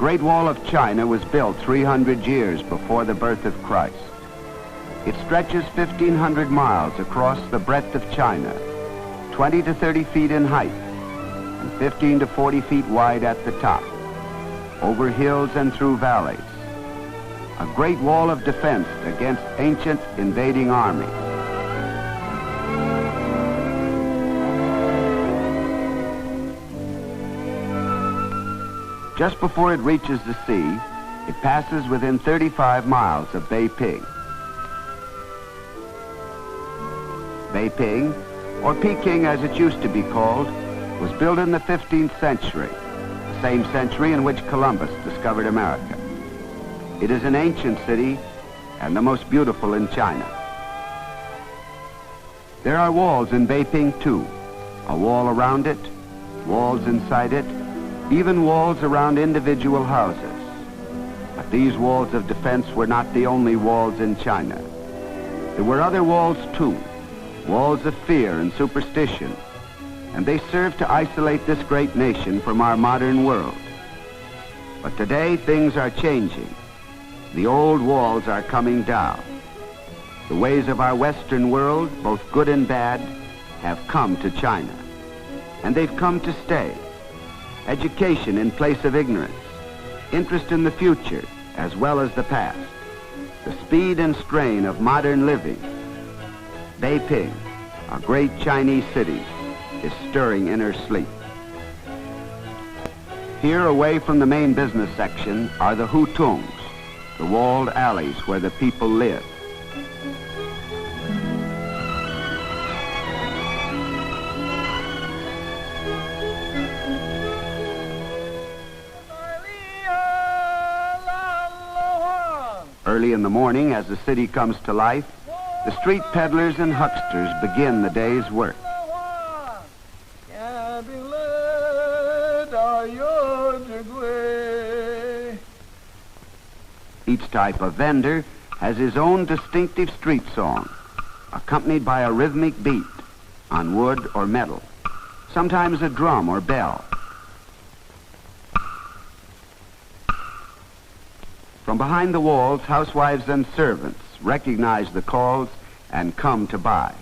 Great Wall of China was built 300 years before the birth of Christ. It stretches 1,500 miles across the breadth of China, 20 to 30 feet in height, and 15 to 40 feet wide at the top, over hills and through valleys. A great wall of defense against ancient invading armies. Just before it reaches the sea, it passes within 35 miles of Peiping. Peiping, or Peking as it used to be called, was built in the 15th century, the same century in which Columbus discovered America. It is an ancient city and the most beautiful in China. There are walls in Peiping too, a wall around it, walls inside it, even walls around individual houses. But these walls of defense were not the only walls in China. There were other walls too, walls of fear and superstition, and they served to isolate this great nation from our modern world. But today things are changing. The old walls are coming down. The ways of our Western world, both good and bad, have come to China, and they've come to stay. Education in place of ignorance, interest in the future as well as the past, the speed and strain of modern living. Peiping, a great Chinese city, is stirring in her sleep. Here, away from the main business section, are the hutongs, the walled alleys where the people live. Early in the morning, as the city comes to life, the street peddlers and hucksters begin the day's work. Each type of vendor has his own distinctive street song, accompanied by a rhythmic beat on wood or metal, sometimes a drum or bell. From behind the walls, housewives and servants recognize the calls and come to buy.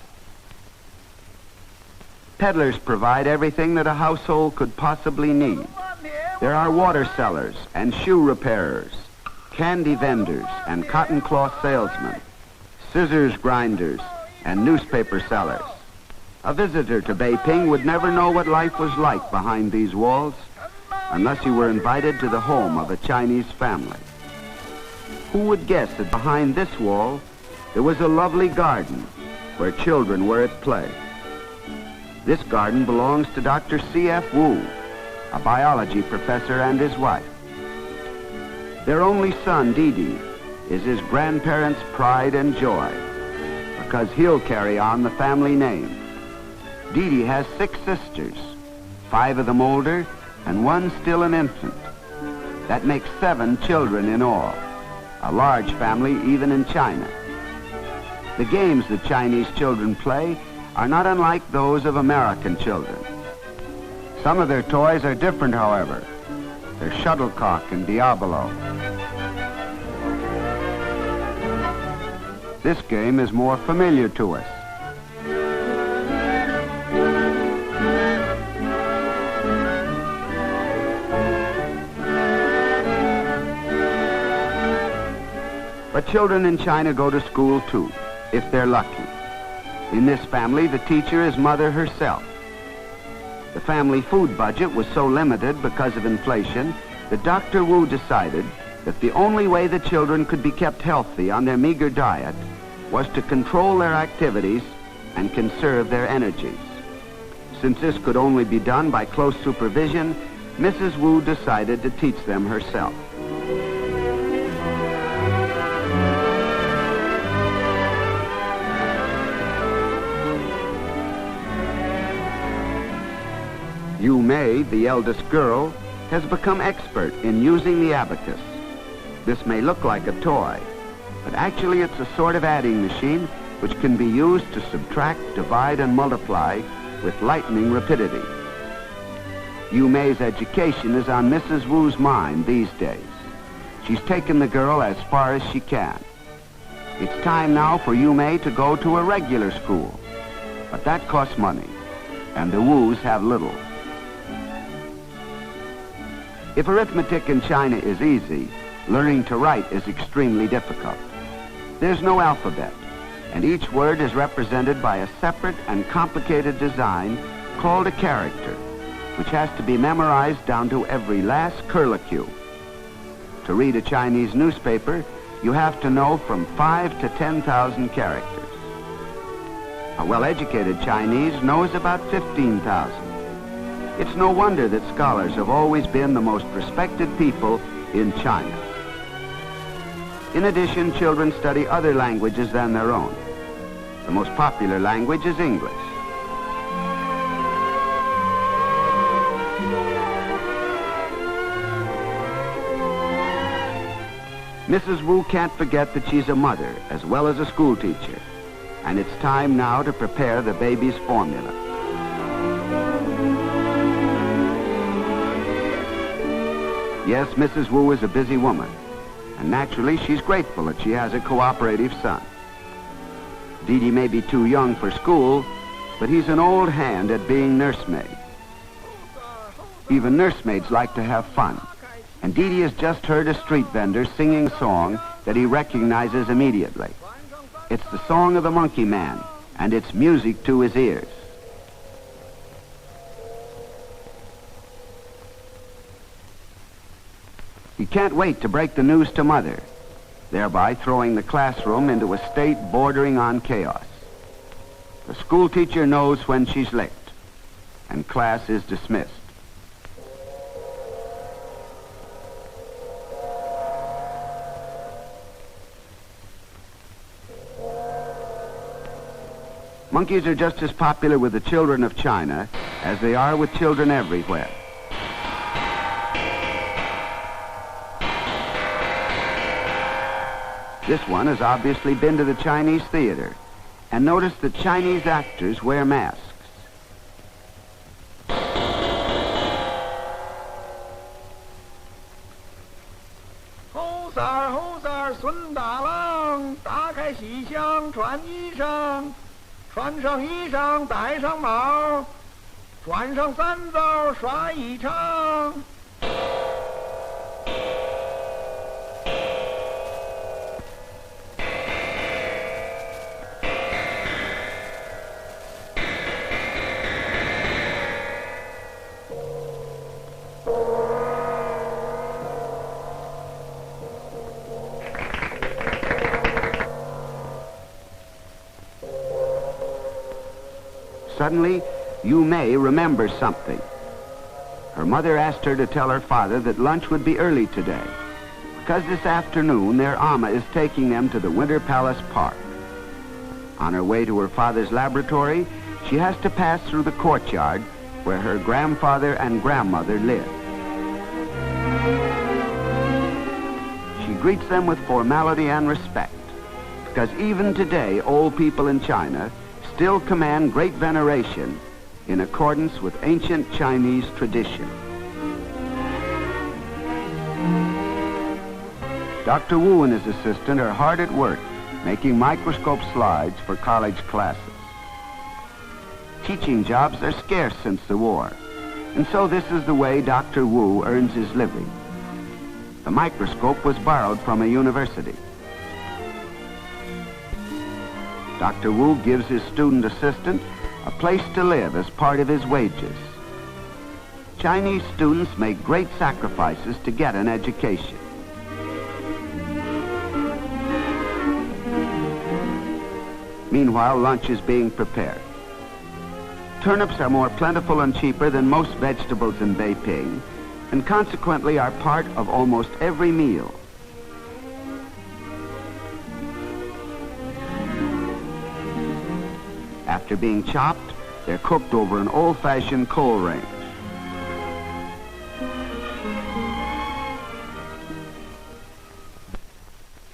Peddlers provide everything that a household could possibly need. There are water sellers and shoe repairers, candy vendors and cotton cloth salesmen, scissors grinders and newspaper sellers. A visitor to Peiping would never know what life was like behind these walls unless you were invited to the home of a Chinese family. Who would guess that behind this wall there was a lovely garden where children were at play? This garden belongs to Dr. C.F. Wu, a biology professor, and his wife. Their only son, Didi, is his grandparents' pride and joy because he'll carry on the family name. Didi has 6 sisters, 5 of them older and 1 still an infant. That makes 7 children in all. A large family even in China. The games that Chinese children play are not unlike those of American children. Some of their toys are different, however. They're shuttlecock and Diabolo. This game is more familiar to us. But children in China go to school too, if they're lucky. In this family, the teacher is mother herself. The family food budget was so limited because of inflation that Dr. Wu decided that the only way the children could be kept healthy on their meager diet was to control their activities and conserve their energies. Since this could only be done by close supervision, Mrs. Wu decided to teach them herself. Yu Mei, the eldest girl, has become expert in using the abacus. This may look like a toy, but actually it's a sort of adding machine which can be used to subtract, divide, and multiply with lightning rapidity. Yu Mei's education is on Mrs. Wu's mind these days. She's taken the girl as far as she can. It's time now for Yu Mei to go to a regular school. But that costs money, and the Wus have little. If arithmetic in China is easy, learning to write is extremely difficult. There's no alphabet, and each word is represented by a separate and complicated design called a character, which has to be memorized down to every last curlicue. To read a Chinese newspaper, you have to know from 5 to 10,000 characters. A well-educated Chinese knows about 15,000. It's no wonder that scholars have always been the most respected people in China. In addition, children study other languages than their own. The most popular language is English. Mrs. Wu can't forget that she's a mother as well as a school teacher, and it's time now to prepare the baby's formula. Yes, Mrs. Wu is a busy woman, and naturally she's grateful that she has a cooperative son. Didi may be too young for school, but he's an old hand at being nursemaid. Even nursemaids like to have fun, and Didi has just heard a street vendor singing a song that he recognizes immediately. It's the song of the Monkey Man, and it's music to his ears. He can't wait to break the news to Mother, thereby throwing the classroom into a state bordering on chaos. The school teacher knows when she's licked, and class is dismissed. Monkeys are just as popular with the children of China as they are with children everywhere. This one has obviously been to the Chinese theater and noticed that Chinese actors wear masks.猴子儿孙大郎，打开西厢穿衣裳，穿上衣裳戴上帽，转上三枣耍一场。Suddenly, Yu Mei remembers something. Her mother asked her to tell her father that lunch would be early today, because this afternoon their Amma is taking them to the Winter Palace Park. On her way to her father's laboratory, she has to pass through the courtyard where her grandfather and grandmother live. She greets them with formality and respect, because even today old people in China still command great veneration in accordance with ancient Chinese tradition. Dr. Wu and his assistant are hard at work making microscope slides for college classes. Teaching jobs are scarce since the war, and so this is the way Dr. Wu earns his living. The microscope was borrowed from a university. Dr. Wu gives his student assistant a place to live as part of his wages. Chinese students make great sacrifices to get an education. Meanwhile, lunch is being prepared. Turnips are more plentiful and cheaper than most vegetables in Peiping, and consequently are part of almost every meal. After being chopped, they're cooked over an old-fashioned coal range.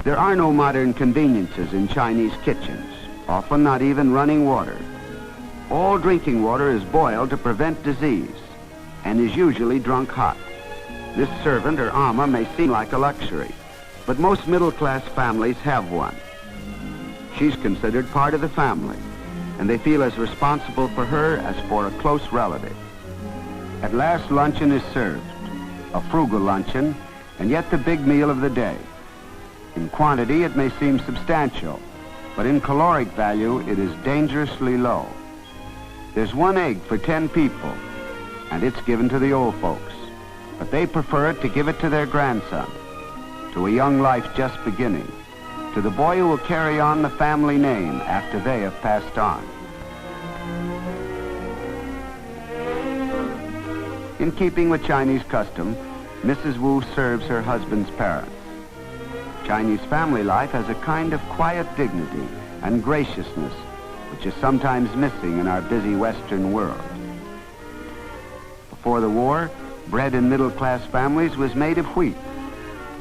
There are no modern conveniences in Chinese kitchens, often not even running water. All drinking water is boiled to prevent disease, and is usually drunk hot. This servant or ama may seem like a luxury, but most middle-class families have one. She's considered part of the family, and they feel as responsible for her as for a close relative. At last, luncheon is served, a frugal luncheon, and yet the big meal of the day. In quantity, it may seem substantial, but in caloric value, it is dangerously low. There's 1 egg for 10 people, and it's given to the old folks, but they prefer to give it to their grandson, to a young life just beginning, to the boy who will carry on the family name after they have passed on. In keeping with Chinese custom, Mrs. Wu serves her husband's parents. Chinese family life has a kind of quiet dignity and graciousness which is sometimes missing in our busy Western world. Before the war, bread in middle-class families was made of wheat,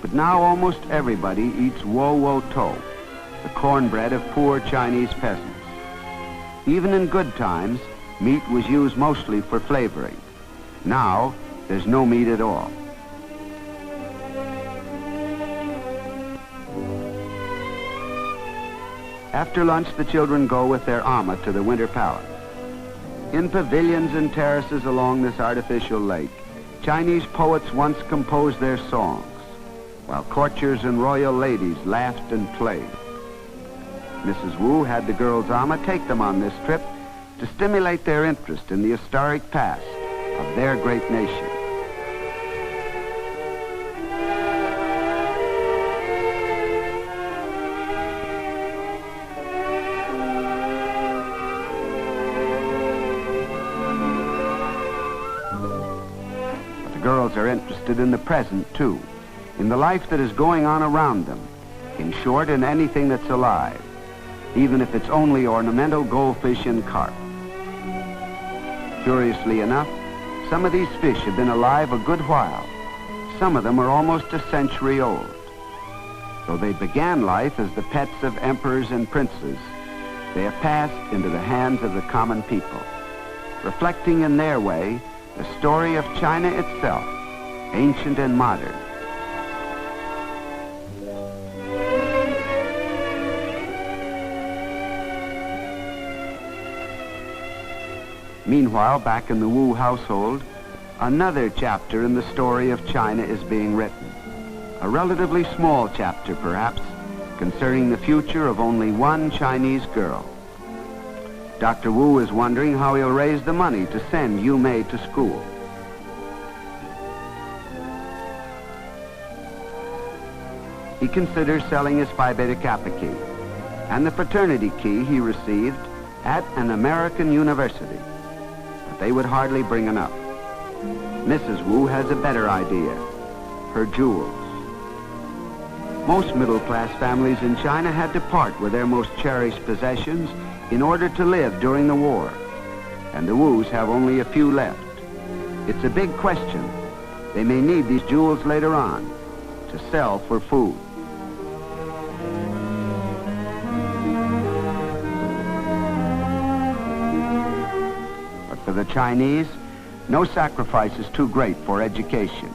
but now almost everybody eats wo-wo-to, the cornbread of poor Chinese peasants. Even in good times, meat was used mostly for flavoring. Now, there's no meat at all. After lunch, the children go with their ama to the Winter Palace. In pavilions and terraces along this artificial lake, Chinese poets once composed their songs, while courtiers and royal ladies laughed and played. Mrs. Wu had the girls' ama take them on this trip to stimulate their interest in the historic past of their great nation. But the girls are interested in the present, too, in the life that is going on around them, in short, in anything that's alive, even if it's only ornamental goldfish and carp. Curiously enough, some of these fish have been alive a good while. Some of them are almost a century old. Though they began life as the pets of emperors and princes, they have passed into the hands of the common people, reflecting in their way the story of China itself, ancient and modern. Meanwhile, back in the Wu household, another chapter in the story of China is being written. A relatively small chapter, perhaps, concerning the future of only one Chinese girl. Dr. Wu is wondering how he'll raise the money to send Yu Mei to school. He considers selling his Phi Beta Kappa key and the fraternity key he received at an American university. But they would hardly bring enough. Mrs. Wu has a better idea, her jewels. Most middle-class families in China had to part with their most cherished possessions in order to live during the war, and the Wus have only a few left. It's a big question. They may need these jewels later on to sell for food. But for the Chinese, no sacrifice is too great for education.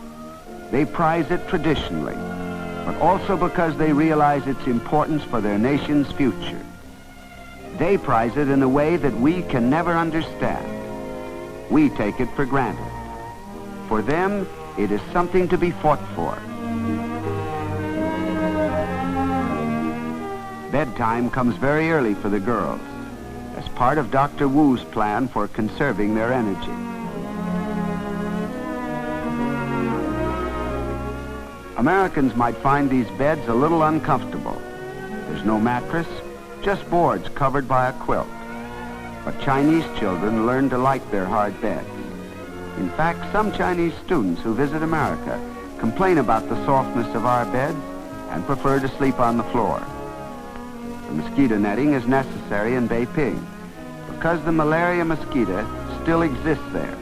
They prize it traditionally, but also because they realize its importance for their nation's future. They prize it in a way that we can never understand. We take it for granted. For them, it is something to be fought for. Bedtime comes very early for the girls, as part of Dr. Wu's plan for conserving their energy. Americans might find these beds a little uncomfortable. There's no mattress, just boards covered by a quilt. But Chinese children learn to like their hard beds. In fact, some Chinese students who visit America complain about the softness of our beds and prefer to sleep on the floor. The mosquito netting is necessary in Peiping because the malaria mosquito still exists there.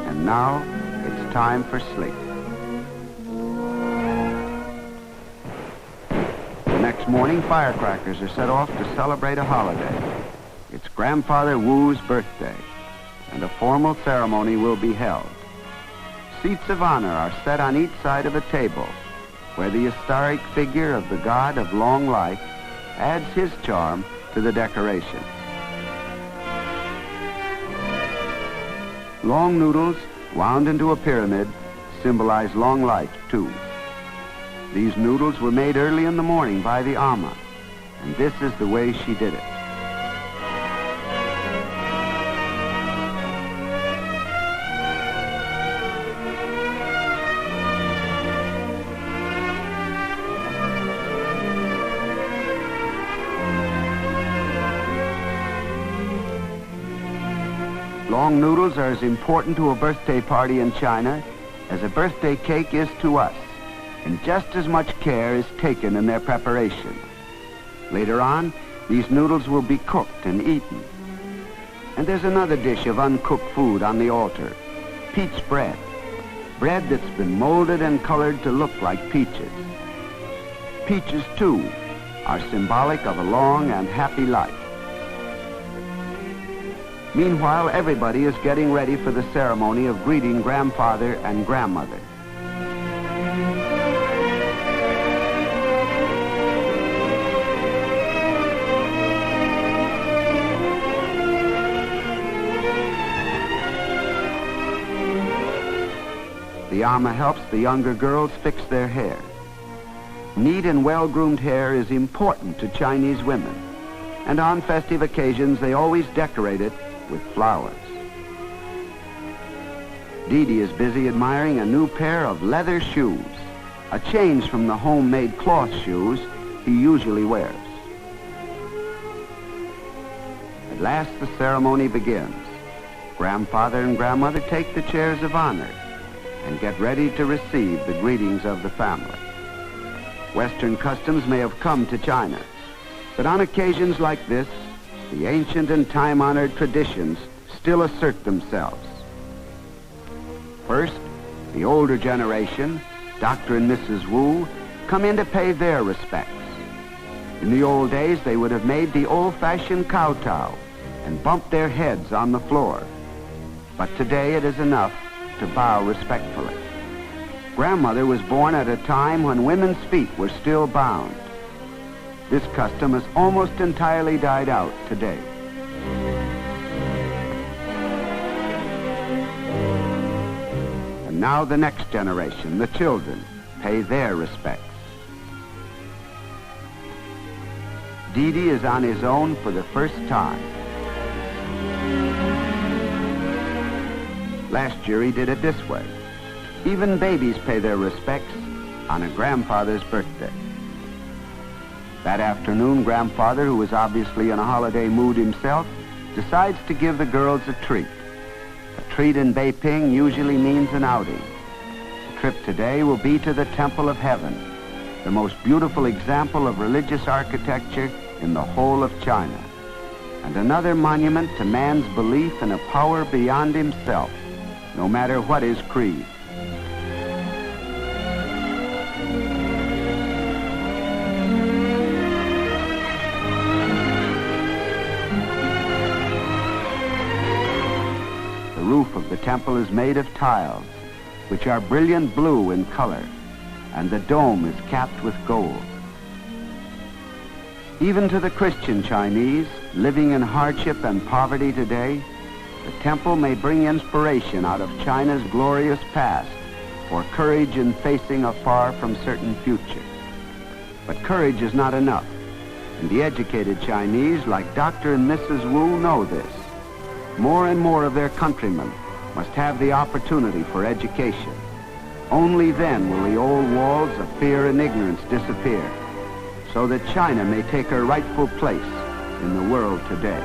And now it's time for sleep. Next morning, firecrackers are set off to celebrate a holiday. It's Grandfather Wu's birthday. and a formal ceremony will be held. Seats of honor are set on each side of a table, where the historic figure of the god of long life adds his charm to the decoration. Long noodles, wound into a pyramid, symbolize long life, too. These noodles were made early in the morning by the Amma, and this is the way she did it. Long noodles are as important to a birthday party in China as a birthday cake is to us, and just as much care is taken in their preparation. Later on, these noodles will be cooked and eaten. And there's another dish of uncooked food on the altar, peach bread. Bread that's been molded and colored to look like peaches. Peaches, too, are symbolic of a long and happy life. Meanwhile, everybody is getting ready for the ceremony of greeting grandfather and grandmother. The Amma helps the younger girls fix their hair. Neat and well-groomed hair is important to Chinese women, and on festive occasions they always decorate it with flowers. Dee Dee is busy admiring a new pair of leather shoes, a change from the homemade cloth shoes he usually wears. At last the ceremony begins. Grandfather and grandmother take the chairs of honor and get ready to receive the greetings of the family. Western customs may have come to China, but on occasions like this, the ancient and time-honored traditions still assert themselves. First, the older generation, Dr. and Mrs. Wu, come in to pay their respects. In the old days, they would have made the old-fashioned kowtow and bumped their heads on the floor. But today it is enough to bow respectfully. Grandmother was born at a time when women's feet were still bound. This custom has almost entirely died out today. And now the next generation, the children, pay their respects. Dee Dee is on his own for the first time. Last year he did it this way. Even babies pay their respects on a grandfather's birthday. That afternoon, Grandfather, who was obviously in a holiday mood himself, decides to give the girls a treat. A treat in Peiping usually means an outing. The trip today will be to the Temple of Heaven, the most beautiful example of religious architecture in the whole of China, and another monument to man's belief in a power beyond himself, no matter what his creed. The roof of the temple is made of tiles, which are brilliant blue in color, and the dome is capped with gold. Even to the Christian Chinese living in hardship and poverty today, the temple may bring inspiration out of China's glorious past for courage in facing a far from certain future. But courage is not enough, and the educated Chinese, like Dr. and Mrs. Wu, know this. More and more of their countrymen must have the opportunity for education. Only then will the old walls of fear and ignorance disappear, so that China may take her rightful place in the world today.